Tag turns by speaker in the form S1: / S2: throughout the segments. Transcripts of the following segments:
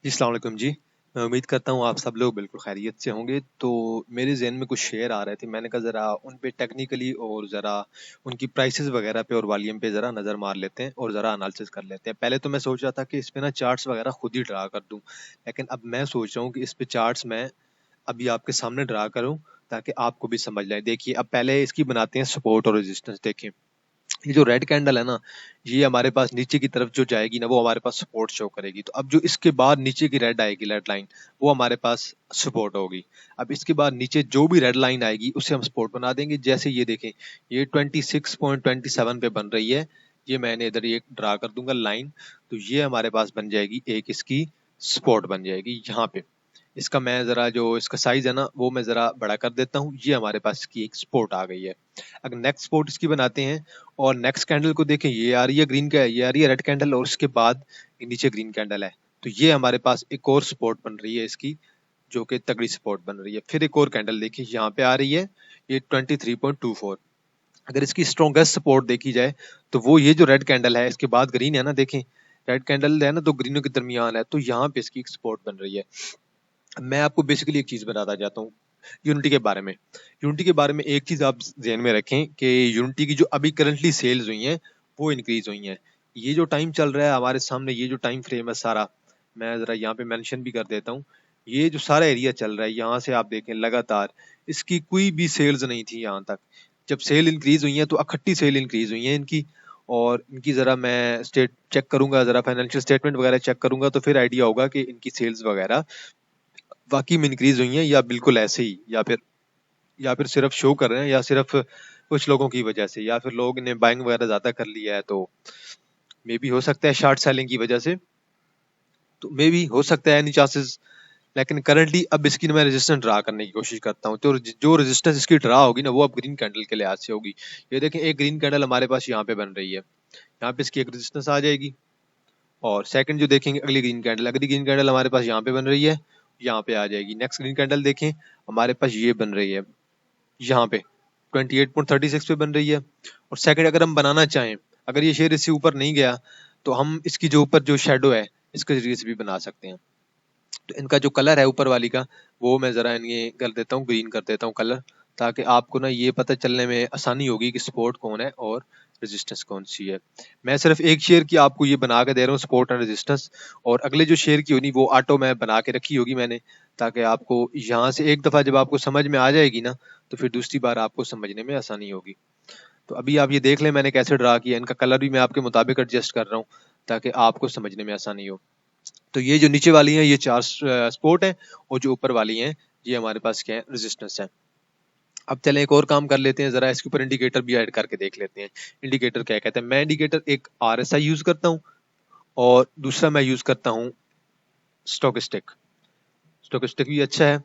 S1: जी, अस्सलाम वालेकुम जी। मैं उम्मीद करता हूँ आप सब लोग बिल्कुल खैरियत से होंगे। तो मेरे ज़हन में कुछ शेयर आ रहे थे, मैंने कहा ज़रा उन पे टेक्निकली और ज़रा उनकी प्राइसेस वगैरह पे और वॉल्यूम पे ज़रा नज़र मार लेते हैं और ज़रा एनालिसिस कर लेते हैं। पहले तो मैं सोच रहा था कि इस पे ना चार्ट्स वगैरह खुद ही ड्रा कर दूँ, लेकिन अब मैं सोच रहा हूँ कि इस पे चार्ट्स मैं अभी आपके सामने ड्रा करूँ ताकि आपको भी समझ आए। देखिए, अब पहले इसकी बनाते हैं सपोर्ट और रेजिस्टेंस। देखिए, ये जो रेड कैंडल है ना, ये हमारे पास नीचे की तरफ जो जाएगी ना, वो हमारे पास सपोर्ट शो करेगी। तो अब जो इसके बाद नीचे की रेड आएगी, रेड लाइन, वो हमारे पास सपोर्ट होगी। अब इसके बाद नीचे जो भी रेड लाइन आएगी उसे हम सपोर्ट बना देंगे। जैसे ये देखें, ये 26.27 पे बन रही है। ये मैंने इधर ये ड्रा कर दूंगा लाइन, तो ये हमारे पास बन जाएगी एक इसकी सपोर्ट बन जाएगी यहाँ पे। इसका मैं ज़रा जो इसका साइज़ है ना, वो मैं ज़रा बड़ा कर देता हूँ। ये हमारे पास इसकी एक सपोर्ट आ गई है। अगर नेक्स्ट सपोर्ट इसकी बनाते हैं और नेक्स्ट कैंडल को देखें, ये आ रही है ग्रीन का, ये आ रही है रेड कैंडल और उसके बाद ये नीचे ग्रीन कैंडल है। तो ये हमारे पास एक और सपोर्ट बन रही है इसकी, जो कि तगड़ी सपोर्ट बन रही है। फिर एक और कैंडल देखिए यहाँ पे आ रही है, ये 23.24। अगर इसकी स्ट्रॉन्गेस्ट सपोर्ट देखी जाए तो वो ये जो रेड कैंडल है, इसके बाद ग्रीन है ना, देखें रेड कैंडल है ना, तो ग्रीनों के दरमियान है, तो यहाँ पे इसकी एक सपोर्ट बन रही है। मैं आपको बेसिकली एक चीज बताता जाता हूँ यूनिटी के बारे में। यूनिटी के बारे में एक चीज आप ध्यान में रखें कि यूनिटी की जो अभी करंटली सेल्स हुई हैं वो इंक्रीज हुई हैं। ये जो टाइम चल रहा है हमारे सामने, ये जो टाइम फ्रेम है सारा, मैं जरा यहाँ पे मेंशन भी कर देता हूँ। ये जो सारा एरिया चल रहा है, यहाँ से आप देखें लगातार इसकी कोई भी सेल्स नहीं थी यहाँ तक। जब सेल इंक्रीज हुई है तो इकट्ठी सेल इंक्रीज हुई है इनकी। और इनकी जरा मैं स्टेट चेक करूंगा, जरा फाइनेंशियल स्टेटमेंट वगैरह चेक करूंगा, तो फिर आइडिया होगा कि इनकी सेल्स वगैरह वाकई में इंक्रीज हुई हैं या बिल्कुल ऐसे ही, या फिर सिर्फ शो कर रहे हैं, या सिर्फ कुछ लोगों की वजह से, या फिर लोग ने बाइंग वगैरह ज्यादा कर लिया है, तो मे भी हो सकता है शॉर्ट सेलिंग की वजह से। तो मे भी हो सकता है एनी चांसेस। लेकिन करंटली अब इसकी मैं रेजिस्टेंस ड्रा करने की कोशिश करता हूँ, तो जो रेजिस्टेंस इसकी ड्रा होगी ना, वो अब ग्रीन कैंडल के लिहाज से होगी। ये देखें, एक ग्रीन कैंडल हमारे पास यहाँ पे बन रही है, यहाँ पे इसकी एक रेजिस्टेंस आ जाएगी। और सेकंड जो देखेंगे, अगली ग्रीन कैंडल हमारे पास यहाँ पे बन रही है, यहाँ पे आ जाएगी। नेक्स्ट ग्रीन कैंडल देखें, हमारे पास ये बन रही है यहाँ पे 28.36 पे बन रही है। और सेकंड अगर हम बनाना चाहें, अगर ये शेयर इससे ऊपर नहीं गया, तो हम इसकी जो ऊपर जो शेडो है, इसके जरिए से भी बना सकते हैं। तो इनका जो कलर है ऊपर वाली का, वो मैं जरा इनके कर देता हूँ, ग्रीन कर देता हूँ कलर, ताकि आपको ना ये पता चलने में आसानी होगी कि सपोर्ट कौन है और रेजिस्टेंस कौन सी है। मैं सिर्फ एक शेयर की आपको ये बना के दे रहा हूँ, सपोर्ट एंड रेजिस्टेंस। और अगले जो शेयर की होनी वो ऑटो में बना के रखी होगी मैंने, ताकि आपको यहाँ से एक दफा जब आपको समझ में आ जाएगी ना, तो फिर दूसरी बार आपको समझने में आसानी होगी। तो अभी आप ये देख लें मैंने कैसे ड्रा किया, इनका कलर भी मैं आपके मुताबिक एडजस्ट कर रहा हूँ ताकि आपको समझने में आसानी हो। तो ये जो नीचे वाली हैं ये चार सपोर्ट हैं, और जो ऊपर वाली हैं ये हमारे पास क्या है, रेजिस्टेंस है। अब चलें एक और काम कर लेते हैं, जरा इसके ऊपर इंडिकेटर भी ऐड करके देख लेते हैं। इंडिकेटर क्या कहते हैं? मैं इंडिकेटर एक आरएसआई यूज करता हूँ, और दूसरा मैं यूज करता हूँ स्टोकेस्टिक। स्टोकेस्टिक भी अच्छा है।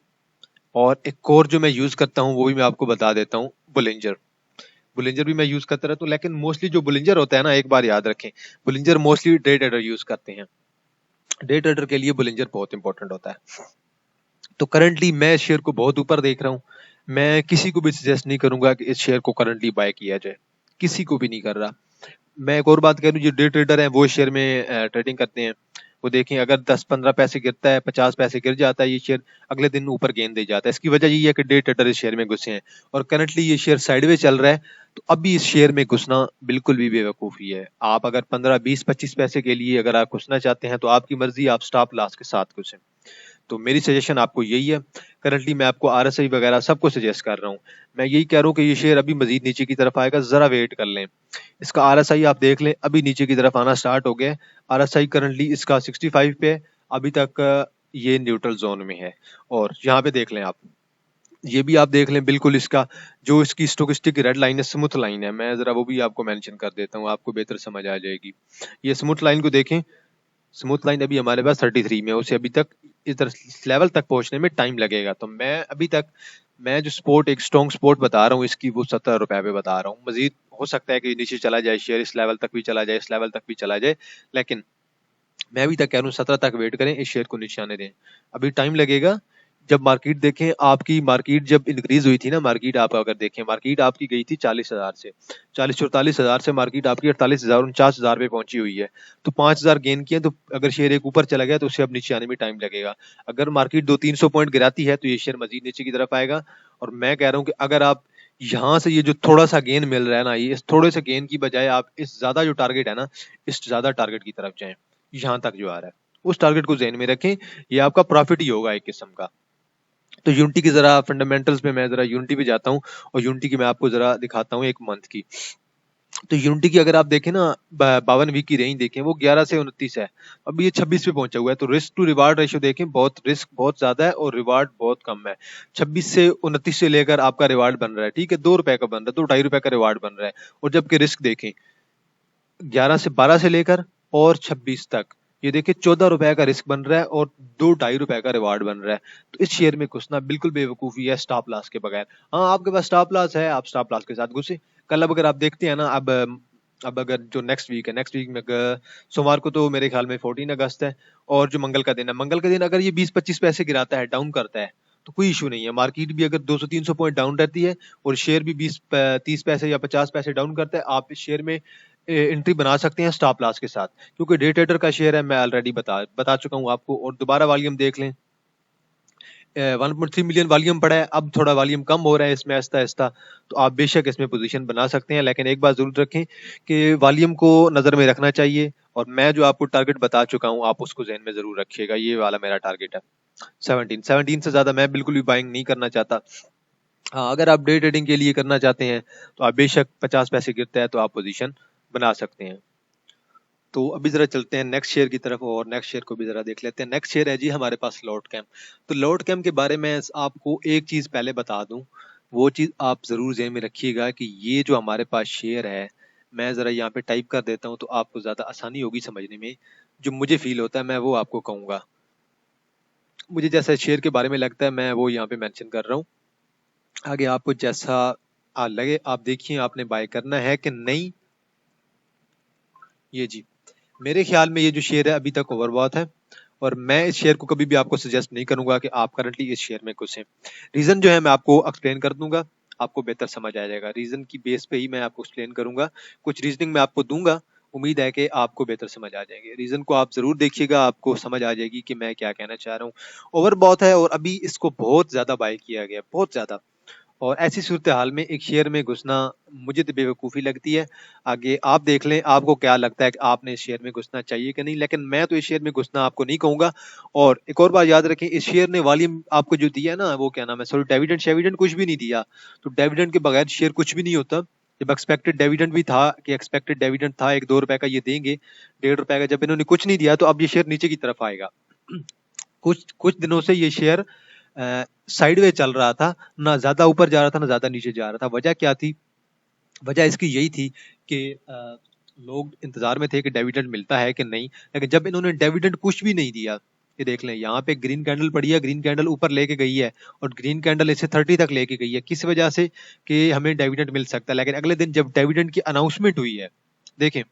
S1: और एक और जो मैं यूज करता हूँ वो भी मैं आपको बता देता हूँ, बुलिंजर। बुलिंजर भी मैं यूज करता रहता हूँ, लेकिन मोस्टली जो बुलिंजर होता है ना, एक बार याद रखें, Bollinger mostly day trader use करते हैं। डे ट्रेडर के लिए बुलिंजर बहुत इंपॉर्टेंट होता है। तो करंटली मैं इस शेयर को बहुत ऊपर देख रहा हूँ। मैं किसी को भी सजेस्ट नहीं करूंगा कि इस शेयर को करंटली बाय किया जाए, किसी को भी नहीं कर रहा। मैं एक और बात कह रहा हूँ, जो डे ट्रेडर हैं वो शेयर में ट्रेडिंग करते हैं, वो देखें अगर 10-15 पैसे गिरता है, 50 पैसे गिर जाता है, ये शेयर अगले दिन ऊपर गेंद दे जाता है। इसकी वजह यही है कि डे ट्रेडर इस शेयर में घुसे हैं। और करंटली ये शेयर साइडवेज चल रहा है, तो अभी इस शेयर में घुसना बिल्कुल भी बेवकूफ़ी है। आप अगर 15-20-25 पैसे के लिए अगर आप घुसना चाहते हैं तो आपकी मर्जी, आप स्टॉप लॉस के साथ घुसें। तो मेरी सजेशन आपको यही है। करंटली मैं आपको आरएसआई वगैरह सबको सजेस्ट कर रहा हूँ। मैं यही कह रहा हूँ कि ये शेयर अभी मजीद नीचे की तरफ आएगा, जरा वेट कर लें। इसका आरएसआई आप देख लें, अभी नीचे की तरफ आना स्टार्ट हो गया है। आरएसआई करंटली इसका 65 पे है। अभी तक ये न्यूट्रल जोन में है। और यहाँ पे देख लें आप, ये भी आप देख लें, बिल्कुल इसका जो इसकी स्टोकेस्टिक रेड लाइन है, स्मूथ लाइन है। मैं जरा वो भी आपको मेंशन कर देता हूँ, आपको बेहतर समझ आ जाएगी। ये स्मूथ लाइन को देखें, स्मूथ लाइन अभी हमारे पास 33 में है, उसे अभी तक इस लेवल तक पहुंचने में टाइम लगेगा। तो मैं अभी तक, मैं जो स्पोर्ट एक स्ट्रॉन्ग स्पोर्ट बता रहा हूँ इसकी, वो 17 रुपए पे बता रहा हूँ। मजीद हो सकता है कि नीचे चला जाए शेयर, इस लेवल तक भी चला जाए, इस लेवल तक भी चला जाए, लेकिन मैं अभी तक कह रहा हूँ 17 तक वेट करें, इस शेयर को नीचे आने दें। अभी टाइम लगेगा, जब मार्केट देखें, आपकी मार्केट जब इंक्रीज हुई थी ना, मार्केट आप अगर देखें, मार्केट आपकी गई थी 40,000 से, 40-44,000 से मार्केट आपकी 48,000 49,000 पे पहुंची हुई है। तो 5,000 गेन किए, तो अगर शेयर एक ऊपर चला गया तो उसे अब नीचे आने में टाइम लगेगा। अगर मार्केट 200-300 पॉइंट गिराती है तो ये शेयर मजीद नीचे की तरफ आएगा। और मैं कह रहा हूँ कि अगर आप यहाँ से ये जो थोड़ा सा गेन मिल रहा है ना, ये इस थोड़े से गेन की बजाय आप इस ज्यादा जो टारगेट है ना, इस ज्यादा टारगेट की तरफ जाएं। यहाँ तक जो आ रहा है उस टारगेट को ज़हन में रखें, ये आपका प्रॉफिट ही होगा एक किस्म का। तो यूनिटी की जरा फंडामेंटल्स पे मैं जरा यूनिटी पे जाता हूँ, और यूनिटी की मैं आपको जरा दिखाता हूँ एक मंथ की। तो यूनिटी की अगर आप देखें ना, 52 वीक की रेंज देखें, वो 11 से 29 है, अब ये 26 पे पहुंचा हुआ है। तो रिस्क टू रिवार्ड रेशियो देखें, बहुत रिस्क बहुत ज्यादा है और रिवार्ड बहुत कम है। 26 से 29 से लेकर आपका रिवार्ड बन रहा है, ठीक है, 2 रुपए का बन रहा है, 2-2.5 रुपए का रिवार्ड बन रहा है। और जबकि रिस्क देखें, 12 से लेकर और 26 तक, ये देखिए 14 रुपए का रिस्क बन रहा है और 2-2.5 रुपए का रिवार्ड बन रहा है। तो इस शेयर में घुसना बिल्कुल बेवकूफी है स्टॉप लॉस के बगैर। हाँ, आपके पास स्टॉप लॉस है, आप स्टॉप लॉस के साथ घुसे। कल अब अगर आप देखते हैं ना, अब अगर जो नेक्स्ट वीक है, नेक्स्ट वीक में सोमवार को तो मेरे ख्याल में 14 अगस्त है, और जो मंगल का दिन है, मंगल के दिन अगर ये 20-25 पैसे गिराता है, डाउन करता है, तो कोई इशू नहीं है। मार्केट भी अगर 200-300 पॉइंट डाउन रहती है और शेयर भी 20-30 पैसे या 50 पैसे डाउन करता है, आप इस शेयर में एंट्री बना सकते हैं स्टॉप लॉस के साथ, क्योंकि डे ट्रेडर का शेयर है, मैं ऑलरेडी बता चुका हूँ आपको। और दोबारा वॉल्यूम देख लें, 1.3 मिलियन वॉल्यूम पड़ा है, अब थोड़ा वॉल्यूम कम हो रहा है इसमें आहिस्ता आहिस्ता। तो आप बेशक इसमें पोजीशन बना सकते हैं, लेकिन एक बात जरूर रखें कि वॉल्यूम को नजर में रखना चाहिए। और मैं जो आपको टारगेट बता चुका हूँ, आप उसको ध्यान में जरूर रखिएगा, ये वाला मेरा टारगेट है 17 से ज्यादा मैं बिल्कुल भी बाइंग नहीं करना चाहता। हाँ, अगर आप डे ट्रेडिंग के लिए करना चाहते हैं तो आप बेशक 50 पैसे गिरता है तो आप पोजीशन बना सकते हैं। तो अभी जरा चलते हैं नेक्स्ट शेयर की तरफ, और नेक्स्ट शेयर को भी जरा देख लेते हैं। नेक्स्ट शेयर है जी हमारे पास लॉट कैम। तो लॉट कैम के बारे में आपको एक चीज पहले बता दूं, वो चीज आप जरूर ध्यान में रखिएगा कि ये जो हमारे पास शेयर है, मैं जरा यहाँ पे टाइप कर देता हूँ तो आपको ज्यादा आसानी होगी समझने में। जो मुझे फील होता है मैं वो आपको कहूंगा, मुझे जैसा शेयर के बारे में लगता है मैं वो यहाँ पे मेंशन कर रहा हूँ। आगे आपको जैसा लगे आप देखिए, आपने बाय करना है कि नहीं। ये जी, मेरे ख्याल में ये जो शेयर है अभी तक ओवरबॉट है, और मैं इस शेयर को कभी भी आपको सजेस्ट नहीं करूंगा कि आप करंटली इस शेयर में घुसें। रीजन जो है मैं आपको एक्सप्लेन कर दूंगा, आपको बेहतर समझ आ जाएगा। रीजन की बेस पे ही मैं आपको एक्सप्लेन करूंगा, कुछ रीजनिंग मैं आपको दूंगा, उम्मीद है कि आपको बेहतर समझ आ जाएगी। रीजन को आप जरूर देखिएगा, आपको समझ आ जाएगी कि मैं क्या कहना चाह रहा हूँ। ओवरबॉट है और अभी इसको बहुत ज्यादा बाय किया गया, बहुत ज्यादा। और ऐसी सूरत हाल में एक शेयर में घुसना मुझे तो बेवकूफ़ी लगती है। आगे आप देख लें आपको क्या लगता है कि आपने इस शेयर में घुसना चाहिए कि नहीं, लेकिन मैं तो इस शेयर में घुसना आपको नहीं कहूंगा। और एक और बात याद रखें, इस शेयर ने वॉल्यूम आपको जो दिया है ना, वो क्या नाम है, सॉरी, डिविडेंड शेविडेंड कुछ भी नहीं दिया। तो डिविडेंड के बगैर शेयर कुछ भी नहीं होता। जब एक्सपेक्टेड डिविडेंड भी था, कि एक्सपेक्टेड डिविडेंड था 1-2 रुपए का ये देंगे, 1.5 रुपए का, जब इन्होंने कुछ नहीं दिया तो अब ये शेयर नीचे की तरफ आएगा। कुछ कुछ दिनों से ये शेयर साइडवे चल रहा था, ना ज्यादा ऊपर जा रहा था ना ज्यादा नीचे जा रहा था। वजह क्या थी? वजह इसकी यही थी कि लोग इंतजार में थे कि डिविडेंड मिलता है कि नहीं। लेकिन जब इन्होंने डिविडेंड कुछ भी नहीं दिया, ये देख लें यहाँ पे ग्रीन कैंडल पड़ी है, ग्रीन कैंडल ऊपर लेके गई है, और ग्रीन कैंडल इसे 30 तक लेके गई है, किस वजह से? कि हमें डिविडेंड मिल सकता है। लेकिन अगले दिन जब डिविडेंड की अनाउंसमेंट हुई है, देखें,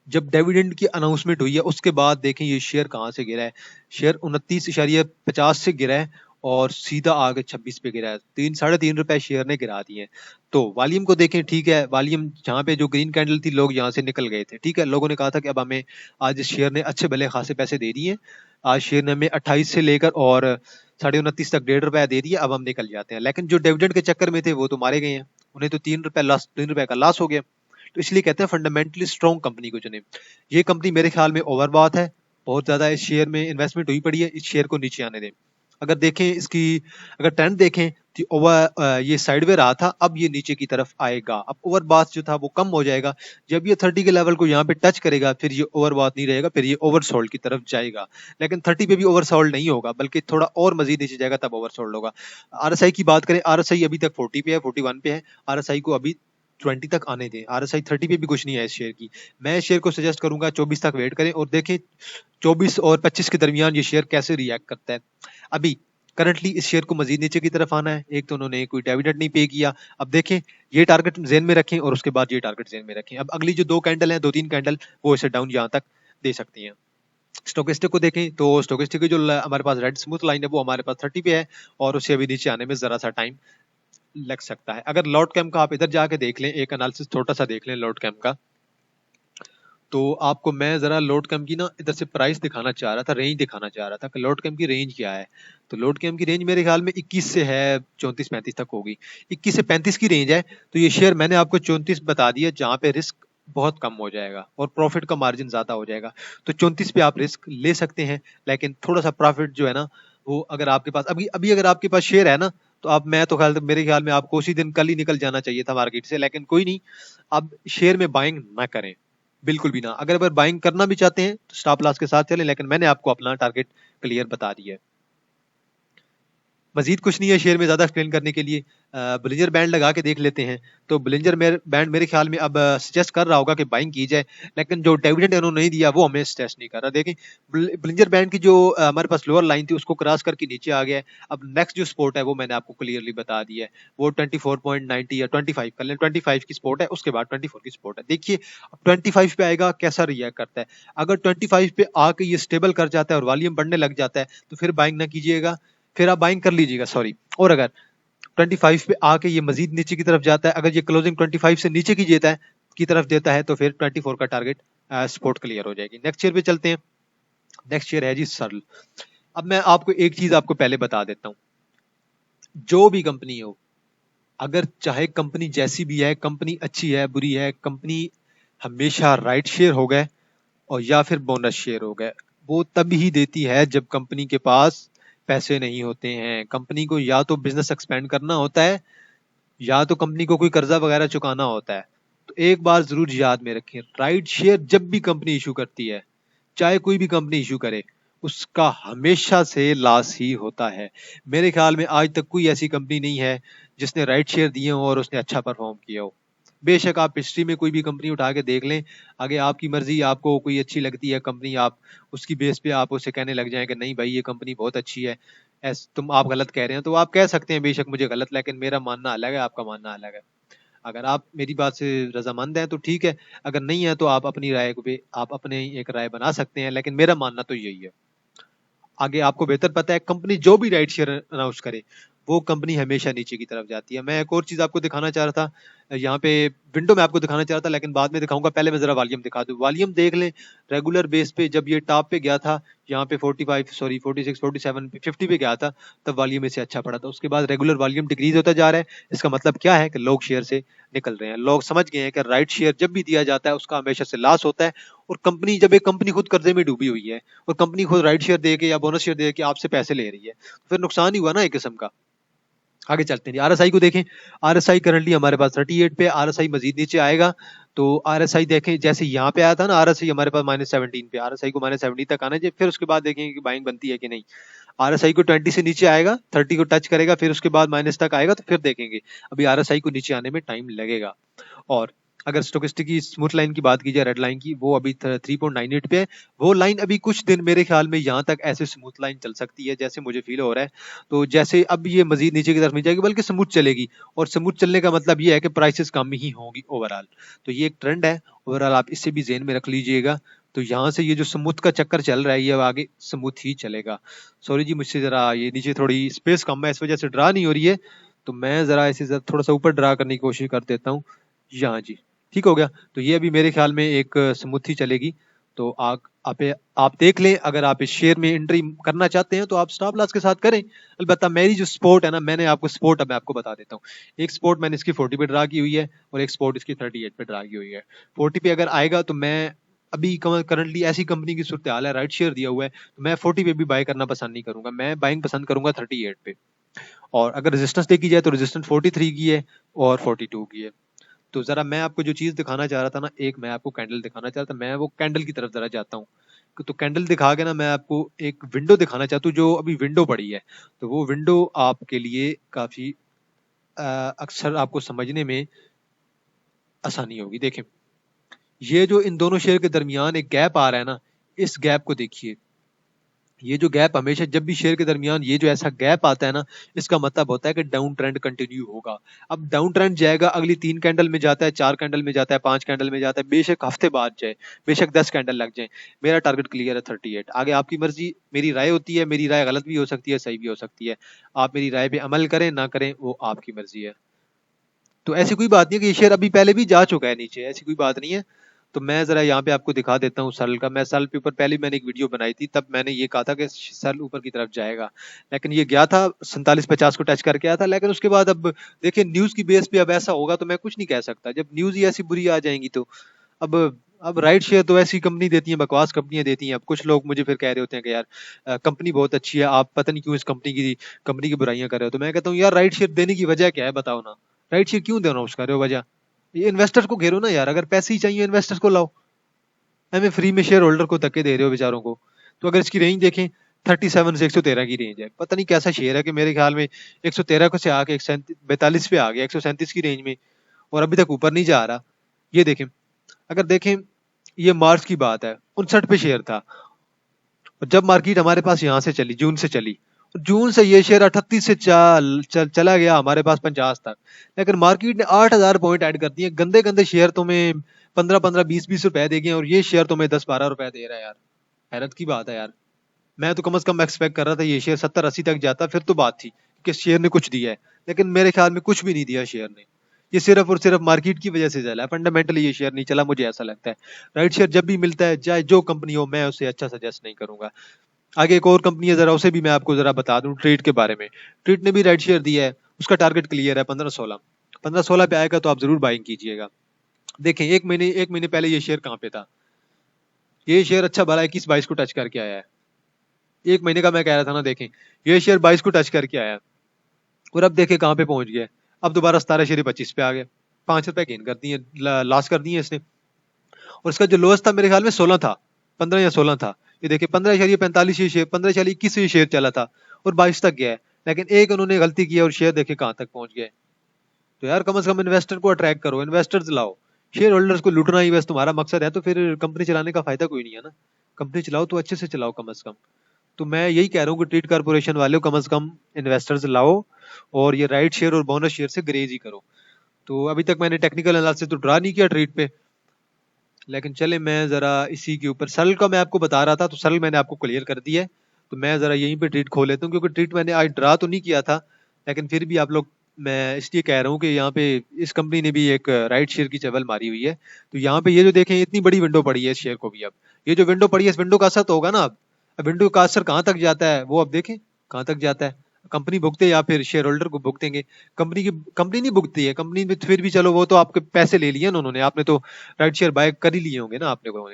S1: जब डिविडेंड की अनाउंसमेंट हुई है उसके बाद देखें ये शेयर कहाँ से गिरा है। शेयर 29.50 से गिरा है और सीधा आगे 26 पे गिरा है। 3-3.5 रुपए शेयर ने गिरा दिए हैं। तो वॉल्यूम को देखें, ठीक है, वॉल्यूम जहाँ पे जो ग्रीन कैंडल थी, लोग यहाँ से निकल गए थे, ठीक है, लोगों ने कहा था कि अब हमें आज इस शेयर ने अच्छे भले खासे पैसे दे दिए। आज शेयर ने हमें 28 से लेकर और 29.5 तक 1.5 रुपया दे दिया, अब हम निकल जाते हैं। लेकिन जो डिविडेंड के चक्कर में थे वो तो मारे गए हैं, उन्हें तो 3 रुपए का लॉस हो गया। तो इसलिए कहते हैं फंडामेंटली स्ट्रॉन्ग कंपनी को चुने। ये कंपनी मेरे ख्याल में ओवरबॉट है, बहुत ज्यादा इस शेयर में इन्वेस्टमेंट हुई पड़ी है, इस शेयर को नीचे आने दें। अगर देखें इसकी, अगर ट्रेंड देखें तो ये साइडवे रहा था, अब ये नीचे की तरफ आएगा। अब ओवरबॉट जो था वो कम हो जाएगा। जब ये 30 के लेवल को यहाँ पे टच करेगा फिर ये ओवरबॉट नहीं रहेगा, फिर ये ओवरसोल्ड की तरफ जाएगा। लेकिन 30 पे भी ओवरसोल्ड नहीं होगा, बल्कि थोड़ा और मजीद नीचे जाएगा तब ओवरसोल्ड होगा। आरएसआई की बात करें, आरएसआई अभी तक 40 पे है, 41 पे है। आरएसआई को अभी 20 तक आने दें। आरएसआई 30 पे भी कुछ नहीं है इस शेयर की। मैं इस शेयर को सजेस्ट करूंगा 24 तक वेट करें और देखें 24 और 25 के दरमियान ये शेयर कैसे रिएक्ट करता है। अभी करंटली इस शेयर को मजीद नीचे की तरफ आना है। एक तो उन्होंने कोई डिविडेंड नहीं पे किया। अब देखें, ये टारगेट जेन में रखें और उसके बाद ये टारगेट जेन में रखें। अब अगली जो 2 कैंडल है, 2-3 कैंडल, वो इसे डाउन यहाँ तक दे सकती हैं। स्टोकेस्टिक को देखें तो स्टोकेस्टिक की जो हमारे पास रेड स्मूथ लाइन है वो हमारे पास 30 पे है और उसे अभी नीचे आने में जरा सा टाइम लग सकता है। अगर लॉर्ड कैम का आप इधर जाके देख लें, एक एनालिसिस छोटा सा देख लें लॉर्ड कैम का, तो आपको मैं जरा लॉर्ड कैम की ना इधर से प्राइस दिखाना चाह रहा था, रेंज दिखाना चाह रहा था कि लॉर्ड कैम की रेंज क्या है। तो लॉर्ड कैम की रेंज मेरे ख्याल में 21 से है 34-35 तक होगी, 21 से 35 की रेंज है। तो ये शेयर मैंने आपको 34 बता दिया जहां पे रिस्क बहुत कम हो जाएगा और प्रॉफिट का मार्जिन ज्यादा हो जाएगा। तो 34 पे आप रिस्क ले सकते हैं, लेकिन थोड़ा सा प्रॉफिट जो है ना वो अगर आपके पास अभी अभी अगर आपके पास शेयर है ना तो आप, मैं तो ख्याल मेरे ख्याल में आपको उसी दिन कल ही निकल जाना चाहिए था मार्केट से, लेकिन कोई नहीं, अब शेयर में बाइंग ना करें बिल्कुल भी ना। अगर बाइंग करना भी चाहते हैं तो स्टॉप लॉस के साथ चलें, लेकिन मैंने आपको अपना टारगेट क्लियर बता दिया है। मजीद कुछ नहीं है शेयर में ज्यादा एक्सप्लेन करने के लिए। ब्लिंजर बैंड लगा के देख लेते हैं। तो ब्लिंजर बैंड मेरे ख्याल में अब सजेस्ट कर रहा होगा कि बाइंग की जाए, लेकिन जो डिविडेंड उन्होंने नहीं दिया वो हमें सजेस्ट नहीं कर रहा। देखें ब्लिंजर बैंड की जो हमारे पास लोअर लाइन थी उसको क्रॉस करके नीचे आ गया है। अब नेक्स्ट जो स्पोर्ट है वो मैंने आपको क्लियरली बता दिया है, वो 24.90 या 25 कर लें, 25 की स्पोर्ट है, उसके बाद 24 की स्पोर्ट है। देखिए अब 25 पे आएगा कैसा रिएक्ट करता है। अगर 25 पे आके ये स्टेबल कर जाता है और वॉल्यूम बढ़ने लग जाता है तो फिर बाइंग ना कीजिएगा, फिर आप बाइंग कर लीजिएगा, सॉरी। और अगर 25 पे आके ये मजीद नीचे की तरफ जाता है, अगर ये क्लोजिंग 25 से नीचे की देता है की तरफ देता है तो फिर 24 का टारगेट सपोर्ट क्लियर हो जाएगी। नेक्स्ट शेयर पे चलते हैं। नेक्स्ट शेयर है जी सरल। अब मैं आपको एक चीज आपको पहले बता देता हूं, जो भी कंपनी हो, अगर चाहे कंपनी जैसी भी है, कंपनी अच्छी है बुरी है, कंपनी हमेशा राइट शेयर हो गए और या फिर बोनस शेयर हो गए, वो तभी ही देती है जब कंपनी के पास पैसे नहीं होते हैं। कंपनी को या तो बिजनेस एक्सपेंड करना होता है या तो कंपनी को कोई कर्जा वगैरह चुकाना होता है। तो एक बार जरूर याद में रखें, राइट शेयर जब भी कंपनी इशू करती है, चाहे कोई भी कंपनी इशू करे, उसका हमेशा से लॉस ही होता है। मेरे ख्याल में आज तक कोई ऐसी कंपनी नहीं है जिसने राइट शेयर दिए हो और उसने अच्छा परफॉर्म किया हो। बेशक आप हिस्ट्री में कोई भी कंपनी उठा के देख लें, आगे आपकी मर्जी, आपको कोई अच्छी लगती है कंपनी, आप उसकी बेस पे आप उसे कहने लग जाएं कि नहीं भाई ये कंपनी बहुत अच्छी है, ऐस तुम आप गलत कह रहे हैं, तो आप कह सकते हैं बेशक मुझे गलत, लेकिन मेरा मानना अलग है, आपका मानना अलग है। अगर आप मेरी बात से रजामंद हैं तो ठीक है, अगर नहीं है तो आप अपनी राय को भी आप अपने एक राय बना सकते हैं, लेकिन मेरा मानना तो यही है। आगे आपको बेहतर पता है, कंपनी जो भी राइट शेयर अनाउंस करे वो कंपनी हमेशा नीचे की तरफ जाती है। मैं एक और चीज आपको दिखाना चाह रहा था, यहाँ पे विंडो में आपको दिखाना चाह रहा था, लेकिन बाद में दिखाऊंगा, पहले मैं जरा वॉल्यूम दिखा दूं। वॉल्यूम देख लें, रेगुलर बेस पे जब ये टॉप पे गया था, यहाँ पे 45 सॉरी 46 47 पे 50 पे गया था, तब वॉल्यूम इससे अच्छा पड़ा था। उसके बाद रेगुलर वॉल्यूम डिक्रीज होता जा रहा है। इसका मतलब क्या है कि लोग शेयर से निकल रहे हैं, लोग समझ गए हैं कि राइट शेयर जब भी दिया जाता है उसका हमेशा से लॉस होता है। और कंपनी, जब एक कंपनी खुद कर्जे में डूबी हुई है और कंपनी खुद राइट शेयर दे के या बोनस शेयर दे के आपसे पैसे ले रही है, तो फिर नुकसान ही हुआ ना एक किस्म का। आगे चलते हैं, आरएसआई को देखें। आरएसआई करंटली हमारे पास 38 पे, आरएसआई मजीद नीचे आएगा। तो आरएसआई देखें, जैसे यहाँ पे आया था ना आरएसआई हमारे पास -17 पे, आरएसआई को -17 तक आना चाहिए, फिर उसके बाद देखेंगे कि बाइंग बनती है कि नहीं। आरएसआई को 20 से नीचे आएगा, 30 को टच करेगा, फिर उसके बाद माइनस तक आएगा, तो फिर देखेंगे। अभी आरएसआई को नीचे आने में टाइम लगेगा। और अगर स्टोकेस्टिक की स्मूथ लाइन की बात की जाए, रेड लाइन की, वो अभी 3.98 पे है। वो लाइन अभी कुछ दिन मेरे ख्याल में यहाँ तक ऐसे स्मूथ लाइन चल सकती है जैसे मुझे फील हो रहा है। तो जैसे अब ये मजीद नीचे की तरफ नहीं जाएगी बल्कि स्मूथ चलेगी, और स्मूथ चलने का मतलब ये है कि प्राइसेस कम ही होंगी ओवरऑल। तो ये एक ट्रेंड है ओवरऑल, आप इससे भी जेन में रख लीजिएगा। तो यहाँ से ये जो स्मूथ का चक्कर चल रहा है ये आगे स्मूथ ही चलेगा। सॉरी जी, मुझसे जरा ये नीचे थोड़ी स्पेस कम है, इस वजह से ड्रा नहीं हो रही है, तो मैं जरा इसे थोड़ा सा ऊपर ड्रा करने की कोशिश कर देता हूँ। यहाँ जी, ठीक हो गया। तो ये अभी मेरे ख्याल में एक स्मूथ ही चलेगी। तो आप देख लें, अगर आप इस शेयर में एंट्री करना चाहते हैं तो आप स्टॉप लॉस के साथ करें। अलबत्ता मेरी जो सपोर्ट है ना, मैंने आपको सपोर्ट अब मैं आपको बता देता हूँ। एक सपोर्ट मैंने इसकी 40 पे ड्रा की हुई है और एक सपोर्ट इसकी 38 पे ड्रा की हुई है। 40 पे अगर आएगा तो मैं अभी करंटली ऐसी कंपनी की सूरत हाल है, राइट शेयर दिया हुआ है, तो मैं 40 पे भी बाय करना पसंद नहीं करूंगा, मैं बाइंग पसंद करूंगा 38 पे। और अगर रेजिस्टेंस देखी जाए तो रेजिस्टेंस 43 की है और 42 की है। तो जरा मैं आपको जो चीज दिखाना चाह रहा था ना, एक मैं आपको कैंडल दिखाना चाह रहा था, मैं वो कैंडल की तरफ जरा जाता हूँ। तो कैंडल दिखा के ना मैं आपको एक विंडो दिखाना चाहता हूँ जो अभी विंडो पड़ी है। तो वो विंडो आपके लिए काफी अक्सर आपको समझने में आसानी होगी। देखें, ये जो इन दोनों शेयर के दरमियान एक गैप आ रहा है ना, इस गैप को देखिए। ये जो गैप हमेशा जब भी शेयर के दरमियान ये जो ऐसा गैप आता है ना, इसका मतलब होता है कि डाउन ट्रेंड कंटिन्यू होगा। अब डाउन ट्रेंड जाएगा, अगली 3 कैंडल में जाता है, 4 कैंडल में जाता है, 5 कैंडल में जाता है, बेशक हफ्ते बाद जाए, बेशक 10 कैंडल लग जाए, मेरा टारगेट क्लियर है 38। आगे आपकी मर्जी, मेरी राय होती है, मेरी राय गलत भी हो सकती है, सही भी हो सकती है। आप मेरी राय पे अमल करें ना करें वो आपकी मर्जी है। तो ऐसी कोई बात नहीं है कि ये शेयर अभी पहले भी जा चुका है नीचे, ऐसी कोई बात नहीं है। तो मैं जरा यहाँ पे आपको दिखा देता हूँ सरल का। मैं सरल के ऊपर पहले मैंने एक वीडियो बनाई थी, तब मैंने ये कहा था कि सरल ऊपर की तरफ जाएगा, लेकिन ये गया था 47-50 को टच करके आया था। लेकिन उसके बाद अब देखिए न्यूज की बेस पे अब ऐसा होगा तो मैं कुछ नहीं कह सकता, जब न्यूज ही ऐसी बुरी आ जाएंगी तो अब अब राइट शेयर तो ऐसी कंपनी देती है, बकवास कंपनियां देती हैं। अब कुछ लोग मुझे फिर कह रहे होते हैं कि यार कंपनी बहुत अच्छी है, आप पता नहीं क्यों इस कंपनी की बुराइयां कर रहे हो। तो मैं कहता हूँ यार राइट शेयर देने की वजह क्या है बताओ ना, राइट शेयर क्यों देना उसका रहे हो वजह। ये इन्वेस्टर्स को घेरो ना यार, अगर पैसे ही चाहिए इन्वेस्टर्स को लाओ, हमें फ्री में शेयर होल्डर को धक्के दे रहे हो बेचारों को। तो अगर इसकी रेंज देखें 37 से 113 की रेंज है, पता नहीं कैसा शेयर है कि मेरे ख्याल में 113 को से आके 42 पे आ गया 137 की रेंज में, और अभी तक ऊपर नहीं जा रहा। ये देखें, अगर देखें ये मार्च की बात है, 59 पे शेयर था, और जब मार्केट हमारे पास यहाँ से चली, जून से चली, जून से ये शेयर 38 से चला गया हमारे पास 50 तक। लेकिन मार्केट ने 8,000 पॉइंट ऐड कर दिए। गंदे गंदे शेयर तुम्हें 15-15 20-20 रुपए देंगे और ये शेयर तुम्हें 10-12 रुपए दे रहा है यार। हैरत की बात है यार। मैं तो कम से कम एक्सपेक्ट कर रहा था ये शेयर 70-80 तक जाता, फिर तो बात थी कि शेयर ने कुछ दिया है, लेकिन मेरे ख्याल में कुछ भी नहीं दिया शेयर ने। ये सिर्फ और सिर्फ मार्केट की वजह से चला है, फंडामेंटली ये शेयर नहीं चला, मुझे ऐसा लगता है। राइट शेयर जब भी मिलता है, चाहे जो कंपनी हो, मैं उसे अच्छा सजेस्ट नहीं करूंगा। आगे एक और कंपनी है, जरा उसे भी मैं आपको जरा बता दूं, ट्रेड के बारे में। ट्रेड ने भी राइट शेयर दिया है, उसका टारगेट क्लियर है 15-16। 15-16 पे आएगा तो आप जरूर बाइंग कीजिएगा। देखें एक महीने पहले ये शेयर कहाँ पे था, ये शेयर अच्छा भला 21-22 को टच करके आया है। एक महीने का मैं कह रहा था ना, देखें ये शेयर 22 को टच करके आया, और अब देखें कहाँ पे पहुंच गया। अब दोबारा 17.25 पे आ गया, 5 रुपए गेन कर दिए, लॉस कर दिए इसने। और इसका जो लोएस्ट था मेरे ख्याल में 16 था, 15 या 16 था। ये देखिए 15.45 ये शेयर, 15.21 ये शेयर चला था, और 22 तक गया है। लेकिन एक उन्होंने गलती की और शेयर देखे कहाँ तक पहुंच गया। तो यार कम से कम इन्वेस्टर को अट्रैक्ट करो, इन्वेस्टर्स लाओ। शेयर होल्डर्स को लूटना ही बस तुम्हारा मकसद है, तो फिर कंपनी चलाने का फायदा कोई नहीं है ना। कंपनी चलाओ तो अच्छे से चलाओ कम से कम। तो मैं यही कह रहा हूँ कि ट्रेड कारपोरेशन वाले कम से कम इन्वेस्टर्स लाओ, और ये राइट शेयर और बोनस शेयर से ग्रेज ही करो। तो अभी तक मैंने टेक्निकल एनालिसिस तो ड्रा नहीं किया ट्रेड पे, लेकिन चले मैं जरा इसी के ऊपर सरल का मैं आपको बता रहा था, तो सरल मैंने आपको क्लियर कर दिया है। तो मैं जरा यहीं पे ट्रेड खोल लेता हूँ, क्योंकि ट्रेड मैंने आज ड्रा तो नहीं किया था, लेकिन फिर भी आप लोग, मैं इसलिए कह रहा हूँ कि यहाँ पे इस कंपनी ने भी एक राइट शेयर की चवल मारी हुई है। तो यहाँ पे ये जो देखें इतनी बड़ी विंडो पड़ी है इस शेयर को भी, अब ये जो विंडो पड़ी है इस विंडो का असर तो होगा ना। अब विंडो का असर कहाँ तक जाता है वो अब देखें, कहाँ तक जाता है। कंपनी भुगते या फिर शेयर होल्डर को भुगतेंगे। कंपनी नहीं भुगती है, कंपनी में फिर भी चलो वो तो आपके पैसे ले लिए ना उन्होंने, आपने तो राइट शेयर बाय कर ही लिए होंगे ना आपने को।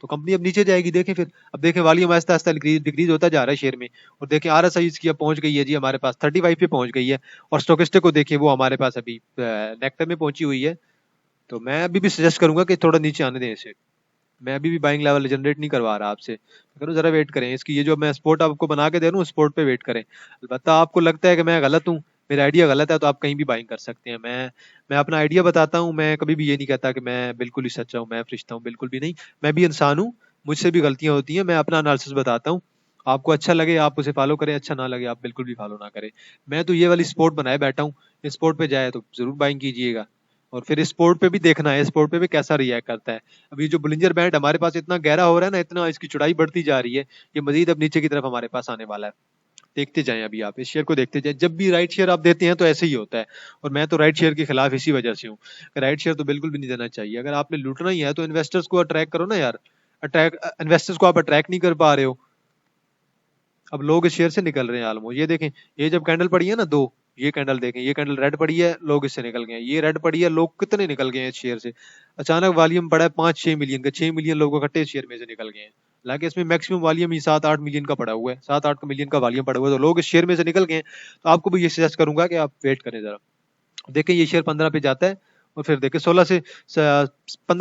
S1: तो कंपनी अब नीचे जाएगी, देखें फिर। अब देखें वॉल्यूम आहिस्ता आहिस्ता डिक्रीज होता जा रहा है शेयर में, और देखें आरएसआई इसकी अब पहुंच गई है जी हमारे पास 35 पे पहुंच गई है, और स्टोकेस्टिक को देखिए वो हमारे पास अभी नेक्टर में पहुंची हुई है। तो मैं अभी भी सजेस्ट करूंगा कि थोड़ा नीचे आने दें इसे। मैं अभी भी बाइंग लेवल जनरेट नहीं करवा रहा आपसे, करो जरा वेट करें इसकी। ये जो मैं स्पोर्ट आपको बना के दे रहा हूँ स्पोर्ट पे वेट करें। अलबत्ता आपको लगता है कि मैं गलत हूँ, मेरा आइडिया गलत है, तो आप कहीं भी बाइंग कर सकते हैं। मैं अपना आइडिया बताता हूँ, मैं कभी भी ये नहीं कहता कि मैं बिल्कुल ही सच्चा हूँ, मैं फरिश्ता हूँ, बिल्कुल भी नहीं। मैं भी इंसान हूँ, मुझसे भी गलतियां होती हैं। मैं अपना एनालिसिस बताता हूँ, आपको अच्छा लगे आप उसे फॉलो करें, अच्छा ना लगे आप बिल्कुल भी फॉलो ना करें। मैं तो ये वाली स्पोर्ट बनाए बैठा हूँ, इस स्पोर्ट पे जाए तो जरूर बाइंग कीजिएगा। और फिर इस स्पोर्ट पे भी देखना है, स्पोर्ट पे भी कैसा रिएक्ट करता है। अभी जो बुलिंजर बैंड हमारे पास इतना गहरा हो रहा है ना, इतना इसकी चौड़ाई बढ़ती जा रही है, ये मजीद अब नीचे की तरफ हमारे पास आने वाला है। देखते जाएं, अभी आप इस शेयर को देखते जाएं। जब भी राइट शेयर आप देते हैं तो ऐसे ही होता है, और मैं तो राइट शेयर के खिलाफ इसी वजह से हूँ। राइट शेयर तो बिल्कुल भी नहीं देना चाहिए। अगर आपने लूटना ही है तो इन्वेस्टर्स को अट्रैक्ट करो ना यार। अट्रैक्ट इन्वेस्टर्स को आप अट्रैक्ट नहीं कर पा रहे हो। अब लोग इस शेयर से निकल रहे हैं ऑलमोस्ट। ये देखें, ये जब कैंडल पड़ी है ना दो, ये कैंडल देखें, ये कैंडल रेड पड़ी है, लोग इससे निकल गए हैं। ये रेड पड़ी है, लोग कितने निकल गए हैं इस शेयर से। अचानक वॉल्यूम पड़ा है 5-6 मिलियन का, 6 मिलियन लोगों इकट्ठे इस शेयर में से निकल गए हैं। हालांकि इसमें मैक्सिमम वॉल्यूम ही 7-8 मिलियन का पड़ा हुआ है, 7-8 मिलियन का वॉल्यूम पड़ा हुआ है, तो लोग इस शेयर में से निकल गए हैं। तो आपको भी ये सजेस्ट करूंगा कि आप वेट करें जरा, देखें ये शेयर 15 पे जाता है, और फिर देखें 15